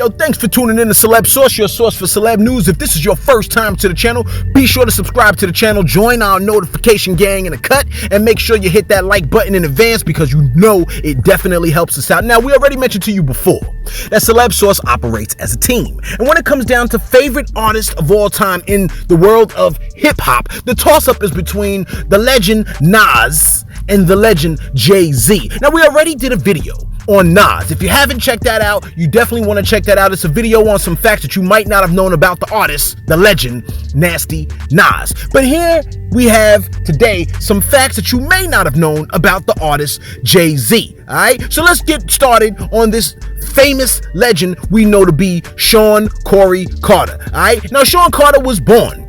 Yo, thanks for tuning in to Celeb Source, your source for celeb news. If this is your first time to the channel, be sure to subscribe to the channel, join our notification gang in the cut, and make sure you hit that like button in advance because you know it definitely helps us out. Now, we already mentioned to you before that Celeb Source operates as a team. And when it comes down to favorite artist of all time in the world of hip-hop, the toss-up is between the legend Nas and the legend Jay-Z. Now, we already did a video on Nas. If you haven't checked that out, you definitely want to check that out. It's a video on some facts that you might not have known about the artist, the legend, Nasty Nas. But here we have today some facts that you may not have known about the artist Jay-Z. All right, so let's get started on this famous legend we know to be Sean Corey Carter. All right, now Sean Carter was born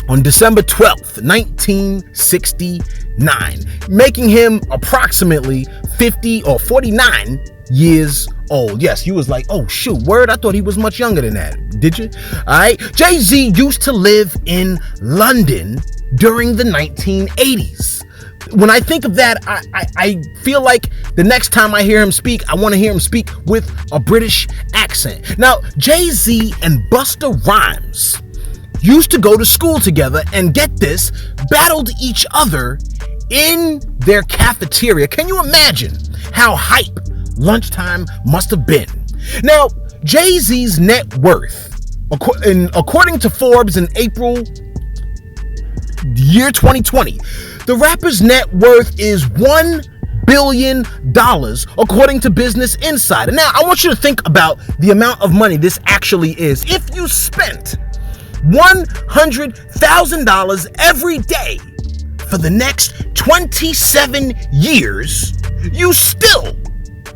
on December 12th, 1969, making him approximately 50 or 49 years old. Yes, you was like, oh shoot, word, I thought he was much younger than that. Did you? All right, Jay-Z used to live in London during the 1980s. When I think of that, I feel like the next time I hear him speak, I want to hear him speak with a British accent. Now, Jay-Z and Busta Rhymes used to go to school together and, get this, battled each other in their cafeteria. Can you imagine how hype lunchtime must have been? Now, Jay-Z's net worth, according to Forbes in April year 2020, the rapper's net worth is $1 billion, according to Business Insider. Now, I want you to think about the amount of money this actually is. If you spent $100,000 every day for the next 27 years, you still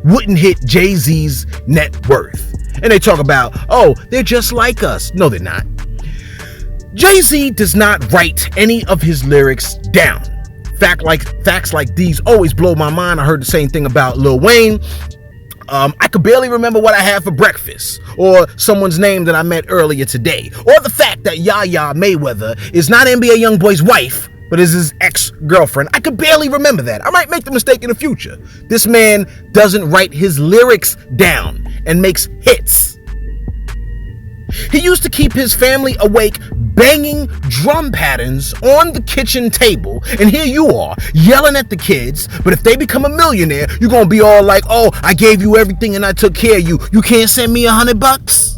wouldn't hit Jay-Z's net worth. And they talk about, oh, they're just like us. No, they're not. Jay-Z does not write any of his lyrics down. Facts like these always blow my mind. I heard the same thing about Lil Wayne. I could barely remember what I had for breakfast, or someone's name that I met earlier today, or the fact that Yaya Mayweather is not NBA Youngboy's wife, but is his ex-girlfriend. I could barely remember that. I might make the mistake in the future. This man doesn't write his lyrics down and makes hits. He used to keep his family awake banging drum patterns on the kitchen table, and here you are yelling at the kids, but if they become a millionaire, you're gonna be all like, oh, I gave you everything and I took care of you. You can't send me $100?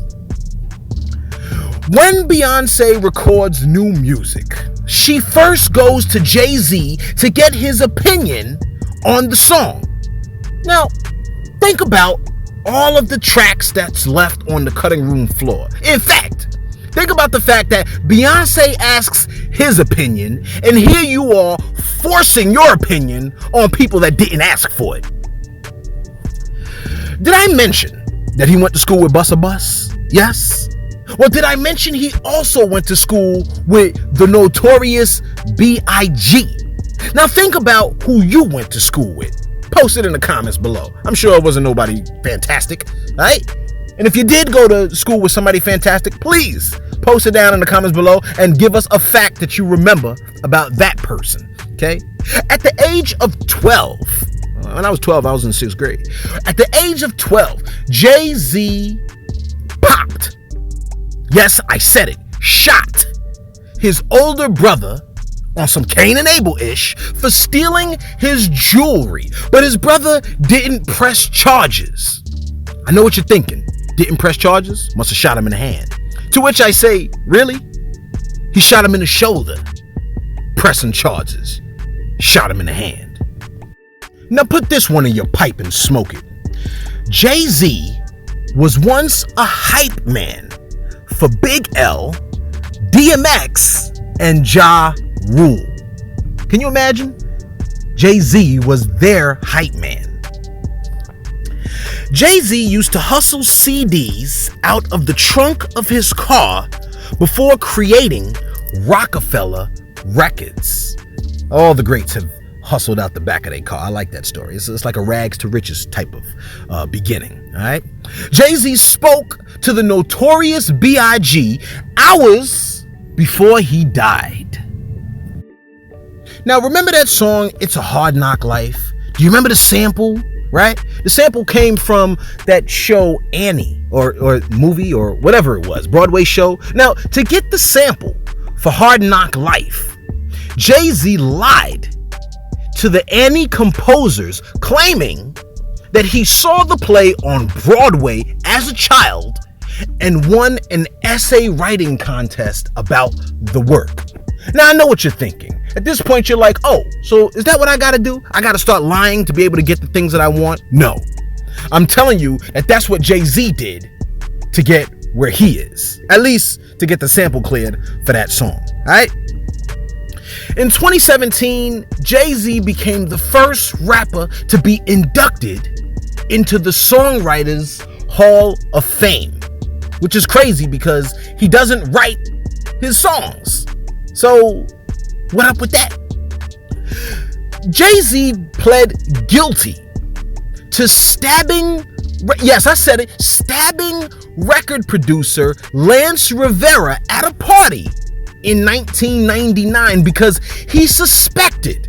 When Beyonce records new music, she first goes to Jay-Z to get his opinion on the song. Now, think about all of the tracks that's left on the cutting room floor. In fact, think about the fact that Beyonce asks his opinion, and here you are forcing your opinion on people that didn't ask for it. Did I mention that he went to school with Busta Bus? Yes. Well, did I mention he also went to school with the notorious B.I.G.? Now think about who you went to school with. Post it in the comments below. I'm sure it wasn't nobody fantastic, right? And if you did go to school with somebody fantastic, please post it down in the comments below and give us a fact that you remember about that person, okay? At the age of 12, when I was 12, I was in 6th grade. At the age of 12, Jay-Z popped, yes, I said it, shot his older brother on some Cain and Abel-ish for stealing his jewelry. But his brother didn't press charges. I know what you're thinking. Didn't press charges? Must have shot him in the hand. To which I say, really? He shot him in the shoulder. Pressing charges. Shot him in the hand. Now put this one in your pipe and smoke it. Jay-Z was once a hype man for Big L, DMX, and Ja Rule. Can you imagine? Jay-Z was their hype man. Jay-Z used to hustle CDs out of the trunk of his car before creating Rockefeller Records. All the greats have hustled out the back of their car. I like that story. It's like a rags to riches type of beginning. All right. Jay-Z spoke to the notorious B.I.G. hours before he died. Now, remember that song, It's a Hard Knock Life? Do you remember the sample, right? The sample came from that show Annie. or movie or whatever it was, Broadway show. Now, to get the sample for Hard Knock Life, Jay-Z lied to the Annie composers, claiming that he saw the play on Broadway as a child and won an essay writing contest about the work. Now, I know what you're thinking. At this point, you're like, oh, so is that what I gotta do? I gotta start lying to be able to get the things that I want? No. I'm telling you that that's what Jay-Z did to get where he is. At least to get the sample cleared for that song. All right? In 2017, Jay-Z became the first rapper to be inducted into the Songwriters Hall of Fame, which is crazy because he doesn't write his songs. So, what up with that? Jay-Z pled guilty to stabbing, yes, I said it, stabbing record producer Lance Rivera at a party in 1999 because he suspected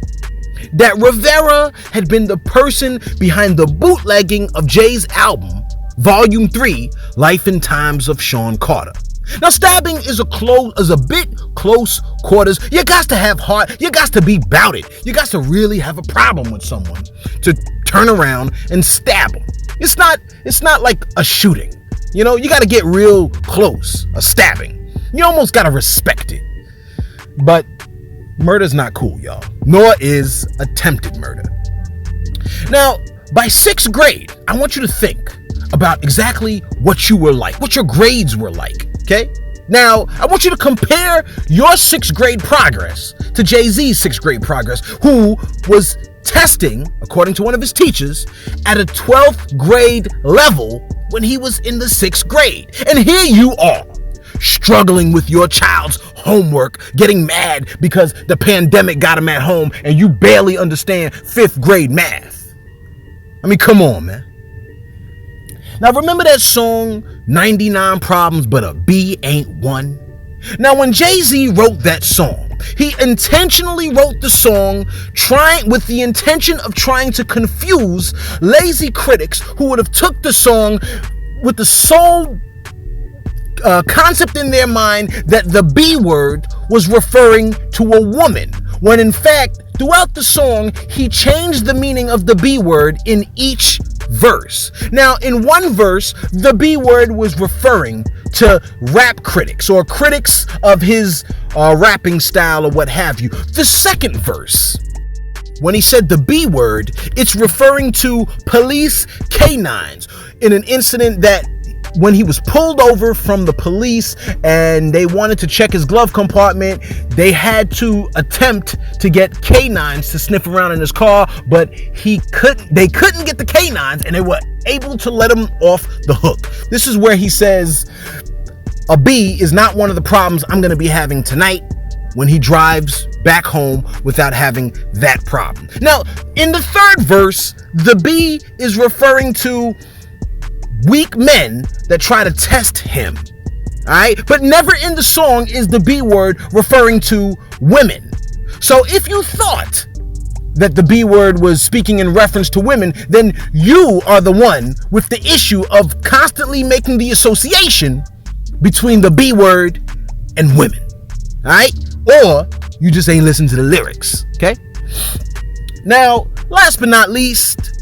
that Rivera had been the person behind the bootlegging of Jay's album, Volume 3, Life and Times of Sean Carter. Now, stabbing is a bit close quarters. You got to have heart. You got to be bout it. You got to really have a problem with someone to turn around and stab them. It's not like a shooting. You know, you got to get real close. A stabbing. You almost got to respect it. But murder's not cool, y'all. Nor is attempted murder. Now, by 6th grade, I want you to think about exactly what you were like, what your grades were like, okay? Now, I want you to compare your 6th grade progress to Jay-Z's 6th grade progress, who was testing, according to one of his teachers, at a 12th grade level when he was in the 6th grade. And here you are, struggling with your child's homework, getting mad because the pandemic got him at home and you barely understand 5th grade math. I mean, come on, man. Now, remember that song, 99 Problems, but a B ain't one? Now, when Jay-Z wrote that song, he intentionally wrote the song with the intention of trying to confuse lazy critics who would have took the song with the sole concept in their mind that the B word was referring to a woman, when in fact, throughout the song, he changed the meaning of the B word in each verse. Now, in one verse, the B word was referring to rap critics or critics of his rapping style or what have you. The second verse, when he said the B word, it's referring to police canines in an incident that when he was pulled over from the police and they wanted to check his glove compartment, they had to attempt to get canines to sniff around in his car, but they couldn't get the canines and they were able to let him off the hook. This is where he says a B is not one of the problems I'm going to be having tonight, when he drives back home without having that problem. Now, in the third verse, the B is referring to weak men that try to test him. Alright? But never in the song is the B word referring to women. So if you thought that the B word was speaking in reference to women, then you are the one with the issue of constantly making the association between the B word and women. Alright? Or you just ain't listened to the lyrics. Okay? Now, last but not least,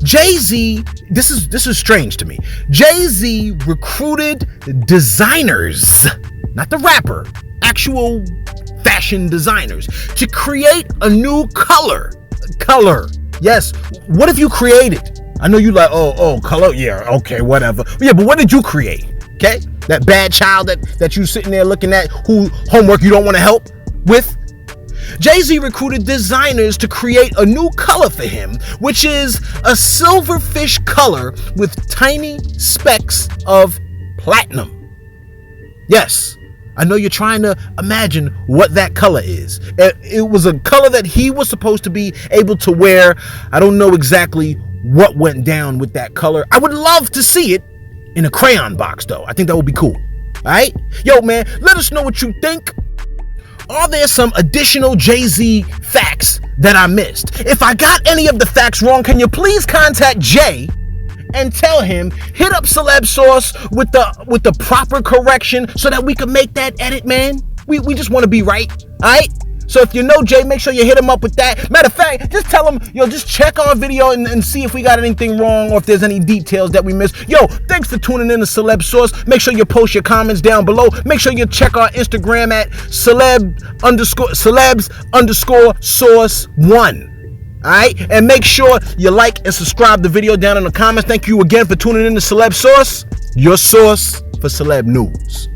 Jay-Z, this is strange to me. Jay-Z recruited designers, not the rapper, actual fashion designers, to create a new color. Yes, what have you created? I know you like, oh, color, yeah, okay, whatever. Yeah, but what did you create? Okay? That bad child that you sitting there looking at, who homework you don't want to help with? Jay-Z recruited designers to create a new color for him, which is a silverfish color with tiny specks of platinum. Yes, I know you're trying to imagine what that color is. It was a color that he was supposed to be able to wear. I don't know exactly what went down with that color. I would love to see it in a crayon box, though. I think that would be cool. All right? Yo, man, let us know what you think. Are there some additional Jay-Z facts that I missed? If I got any of the facts wrong, can you please contact Jay and tell him, hit up Celeb Sauce with the proper correction so that we can make that edit, man. We just want to be right, all right? So if you know Jay, make sure you hit him up with that. Matter of fact, just tell him, just check our video and see if we got anything wrong or if there's any details that we missed. Thanks for tuning in to Celeb Sauce. Make sure you post your comments down below. Make sure you check our Instagram at celebs_sauce1. All right, and make sure you like and subscribe the video down in the comments. Thank you again for tuning in to Celeb Sauce, your source for celeb news.